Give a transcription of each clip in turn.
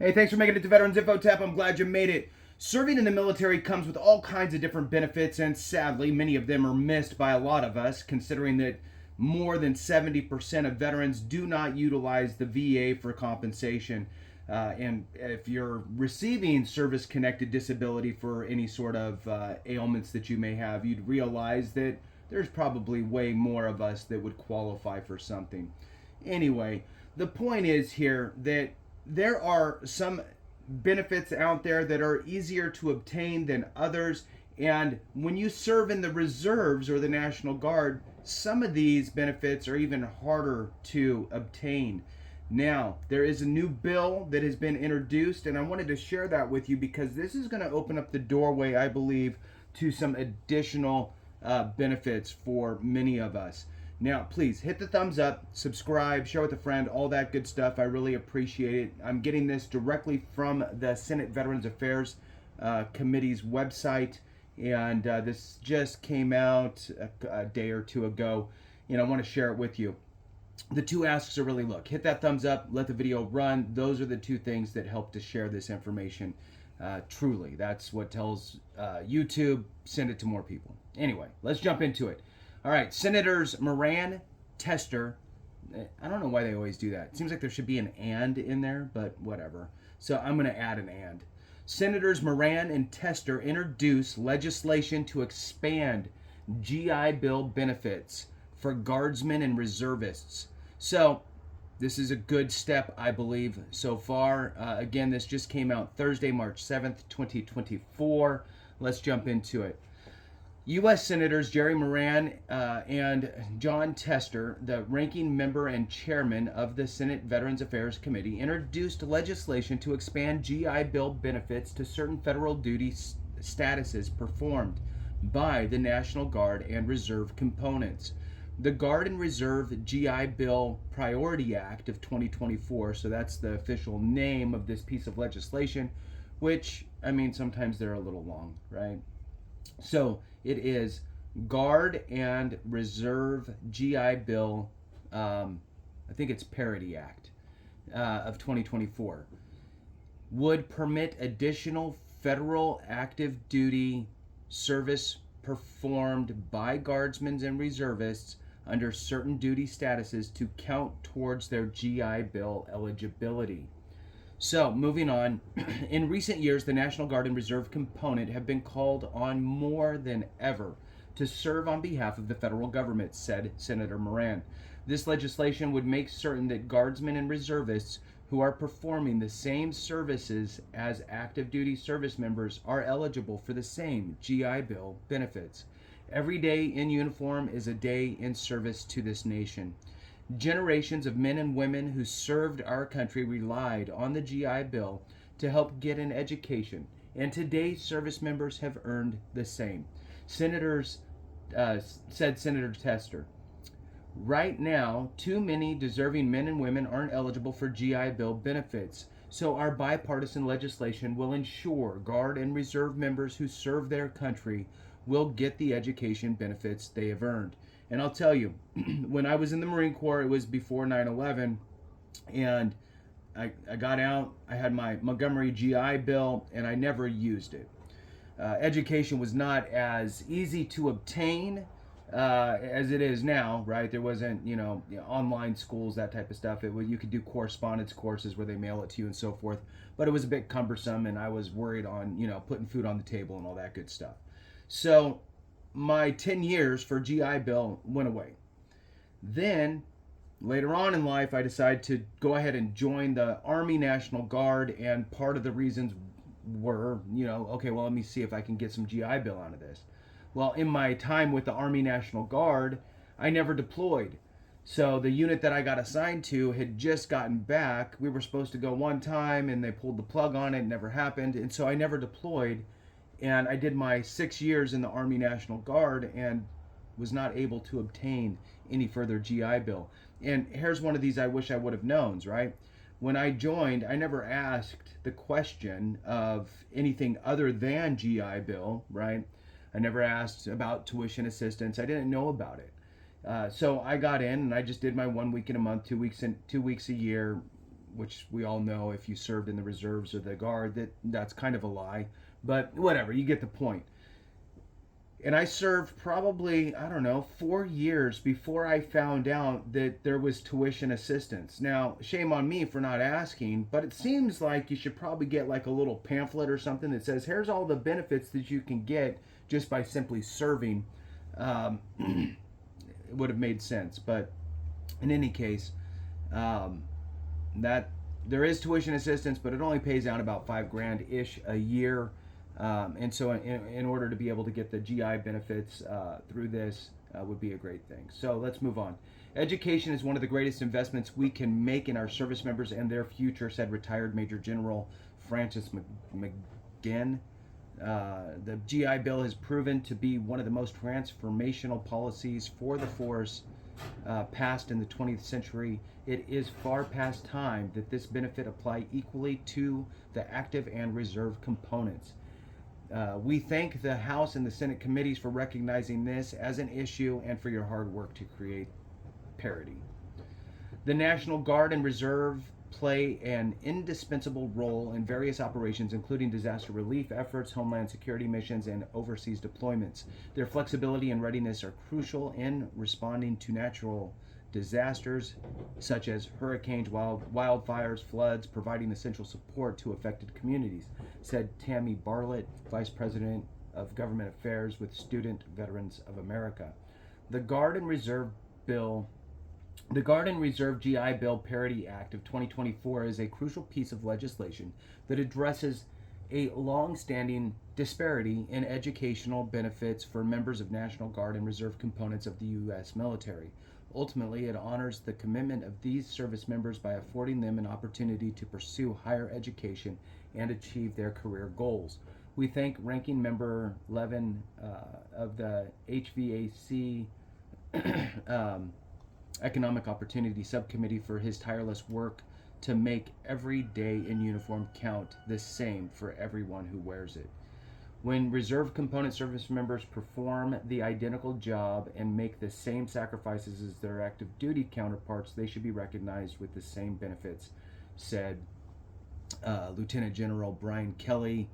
Hey, thanks for making it to Veterans Info Tap. I'm glad you made it. Serving in the military comes with all kinds of different benefits, and sadly, many of them are missed by a lot of us, considering that more than 70% of veterans do not utilize the VA for compensation. And if you're receiving service connected disability for any sort of ailments that you may have, you'd realize that there's probably way more of us that would qualify for something. Anyway, the point is here that there are some benefits out there that are easier to obtain than others. And when you serve in the reserves or the National Guard, some of these benefits are even harder to obtain. Now, there is a new bill that has been introduced, and I wanted to share that with you because this is going to open up the doorway, I believe, to some additional benefits for many of us. Now, please hit the thumbs up, subscribe, share with a friend, all that good stuff. I really appreciate it. I'm getting this directly from the Senate Veterans Affairs Committee's website, and this just came out a day or two ago, and I want to share it with you. The two asks are really, look, hit that thumbs up, let the video run. Those are the two things that help to share this information. Truly, that's what tells YouTube, send it to more people. Anyway, let's jump into it. All right, Senators Moran, Tester. I don't know why they always do that. It seems like there should be an and in there, but whatever. So I'm going to add an and. Senators Moran and Tester introduce legislation to expand GI Bill benefits for guardsmen and reservists. So this is a good step, I believe, so far. Again, this just came out Thursday, March 7th, 2024. Let's jump into it. U.S. Senators Jerry Moran and John Tester, the ranking member and chairman of the Senate Veterans Affairs Committee, introduced legislation to expand GI Bill benefits to certain federal duty statuses performed by the National Guard and Reserve components. The Guard and Reserve GI Bill Priority Act of 2024, so that's the official name of this piece of legislation, which, I mean, sometimes they're a little long, right? So it is Guard and Reserve GI Bill, I think it's Parity Act of 2024, would permit additional federal active duty service performed by guardsmen and reservists under certain duty statuses to count towards their GI Bill eligibility. So, moving on, in recent years, the National Guard and Reserve component have been called on more than ever to serve on behalf of the federal government, said Senator Moran. This legislation would make certain that guardsmen and reservists who are performing the same services as active duty service members are eligible for the same GI Bill benefits. Every day in uniform is a day in service to this nation. Generations of men and women who served our country relied on the GI Bill to help get an education, and today's service members have earned the same. Said Senator Tester. Right now, too many deserving men and women aren't eligible for GI Bill benefits, so our bipartisan legislation will ensure Guard and Reserve members who serve their country will get the education benefits they have earned. And I'll tell you, when I was in the Marine Corps, it was before 9/11, and I got out, I had my Montgomery GI Bill, and I never used it. Education was not as easy to obtain as it is now, right? There wasn't, online schools, that type of stuff. It was, you could do correspondence courses where they mail it to you and so forth, but it was a bit cumbersome, and I was worried on, putting food on the table and all that good stuff. So my 10 years for GI Bill went away. Then later on in life, I decided to go ahead and join the Army National Guard, and part of the reasons were, okay, well, let me see if I can get some GI Bill out of this. Well, in my time with the Army National Guard, I never deployed. So the unit that I got assigned to had just gotten back. We were supposed to go one time, and they pulled the plug on it. It never happened, and so I never deployed. And I did my 6 years in the Army National Guard and was not able to obtain any further GI Bill. And here's one of these I wish I would have known, right? When I joined, I never asked the question of anything other than GI Bill, right? I never asked about tuition assistance. I didn't know about it. So I got in and I just did my 1 week in a month, 2 weeks a year, which we all know if you served in the reserves or the guard, that's kind of a lie. But whatever, you get the point. And I served probably, I don't know, 4 years before I found out that there was tuition assistance. Now, shame on me for not asking, but it seems like you should probably get like a little pamphlet or something that says, here's all the benefits that you can get just by simply serving. It would have made sense. But in any case, that there is tuition assistance, but it only pays out about $5,000 ish a year. And so in order to be able to get the GI benefits through this would be a great thing. So let's move on. Education is one of the greatest investments we can make in our service members and their future, said retired Major General Francis McGinn. The GI Bill has proven to be one of the most transformational policies for the force passed in the 20th century. It is far past time that this benefit apply equally to the active and reserve components. We thank the House and the Senate committees for recognizing this as an issue and for your hard work to create parity. The National Guard and Reserve play an indispensable role in various operations, including disaster relief efforts, homeland security missions, and overseas deployments. Their flexibility and readiness are crucial in responding to natural disasters such as hurricanes, wildfires, floods, providing essential support to affected communities, said Tammy Bartlett, Vice President of Government Affairs with Student Veterans of America. The Guard and Reserve GI Bill Parity Act of 2024 is a crucial piece of legislation that addresses a long-standing disparity in educational benefits for members of National Guard and Reserve components of the U.S. military. Ultimately, it honors the commitment of these service members by affording them an opportunity to pursue higher education and achieve their career goals. We thank Ranking Member Levin of the HVAC Economic Opportunity Subcommittee for his tireless work to make every day in uniform count the same for everyone who wears it. When reserve component service members perform the identical job and make the same sacrifices as their active duty counterparts, they should be recognized with the same benefits, said Lieutenant General Brian Kelly,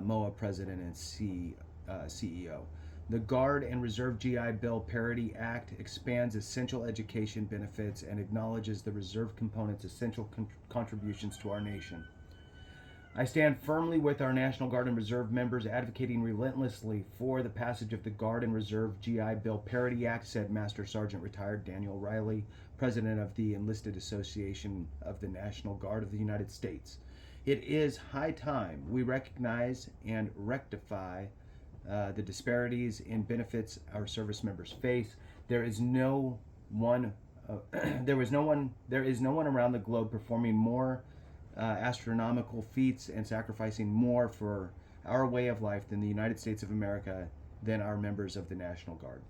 MOA President and CEO. The Guard and Reserve GI Bill Parity Act expands essential education benefits and acknowledges the reserve component's essential contributions to our nation. I stand firmly with our National Guard and Reserve members, advocating relentlessly for the passage of the Guard and Reserve GI Bill Parity Act, said Master Sergeant Retired Daniel Riley, President of the Enlisted Association of the National Guard of the United States. It is high time we recognize and rectify the disparities in benefits our service members face. There is no one around the globe performing more astronomical feats and sacrificing more for our way of life than the United States of America than our members of the National Guard.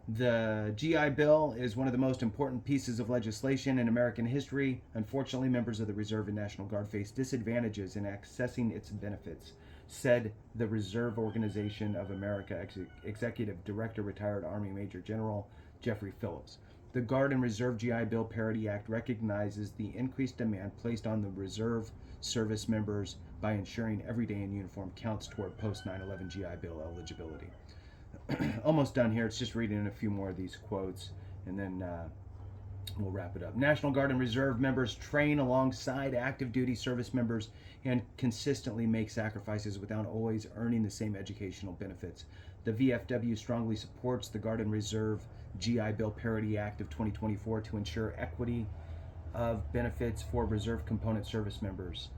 The GI Bill is one of the most important pieces of legislation in American history. Unfortunately, members of the Reserve and National Guard face disadvantages in accessing its benefits, said the Reserve Organization of America Executive Director, retired Army Major General Jeffrey Phillips. The Guard and Reserve GI Bill Parity Act recognizes the increased demand placed on the reserve service members by ensuring every day in uniform counts toward post 9/11 GI Bill eligibility. Almost done here. It's just reading a few more of these quotes, and then we'll wrap it up. National Guard and Reserve members train alongside active duty service members and consistently make sacrifices without always earning the same educational benefits. The VFW strongly supports the Guard and Reserve GI Bill Parity Act of 2024 to ensure equity of benefits for reserve component service members,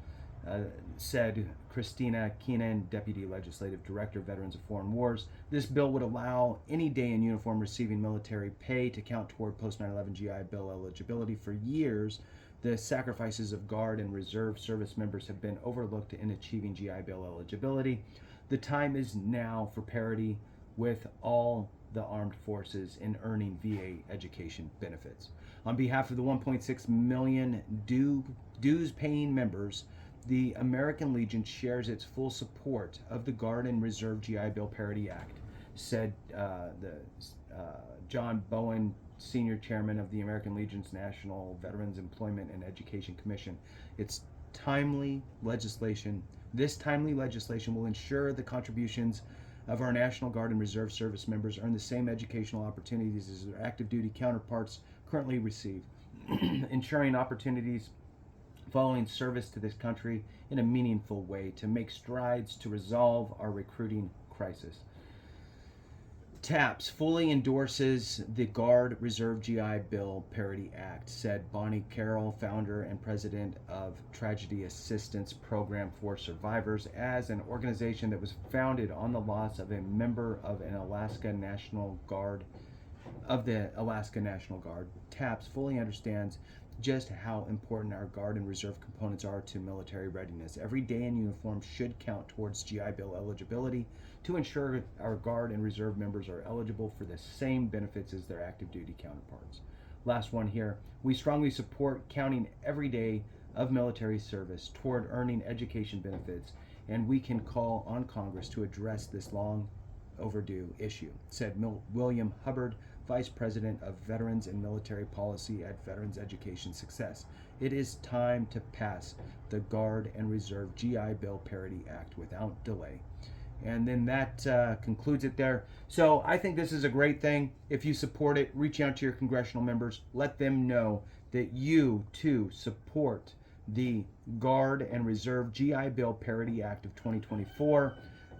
said Christina Keenan, Deputy Legislative Director, Veterans of Foreign Wars. This bill would allow any day in uniform receiving military pay to count toward post 9/11 GI Bill eligibility. For years, the sacrifices of Guard and Reserve service members have been overlooked in achieving GI Bill eligibility. The time is now for parity with all the armed forces in earning VA education benefits. On behalf of the 1.6 million dues-paying members, the American Legion shares its full support of the Guard and Reserve GI Bill Parity Act, said John Bowen, senior chairman of the American Legion's National Veterans Employment and Education Commission. It's timely legislation. This timely legislation will ensure the contributions of our National Guard and Reserve service members earn the same educational opportunities as their active duty counterparts currently receive, ensuring opportunities following service to this country in a meaningful way to make strides to resolve our recruiting crisis. TAPS fully endorses the Guard Reserve GI Bill Parity Act, said Bonnie Carroll, founder and president of Tragedy Assistance Program for Survivors, as an organization that was founded on the loss of a member of an Alaska National Guard, of the Alaska National Guard. TAPS fully understands just how important our Guard and Reserve components are to military readiness. Every day in uniform should count towards GI Bill eligibility to ensure our Guard and Reserve members are eligible for the same benefits as their active duty counterparts. Last one here. We strongly support counting every day of military service toward earning education benefits, and we can call on Congress to address this long overdue issue, said William Hubbard, Vice President of Veterans and Military Policy at Veterans Education Success. It is time to pass the Guard and Reserve GI Bill Parity Act without delay. And then that concludes it there. So I think this is a great thing. If you support it, reach out to your congressional members. Let them know that you, too, support the Guard and Reserve GI Bill Parity Act of 2024.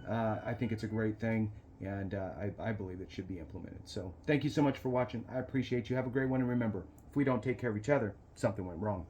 I think it's a great thing, and I believe it should be implemented. So thank you so much for watching. I appreciate you. Have a great one, and remember, if we don't take care of each other, something went wrong.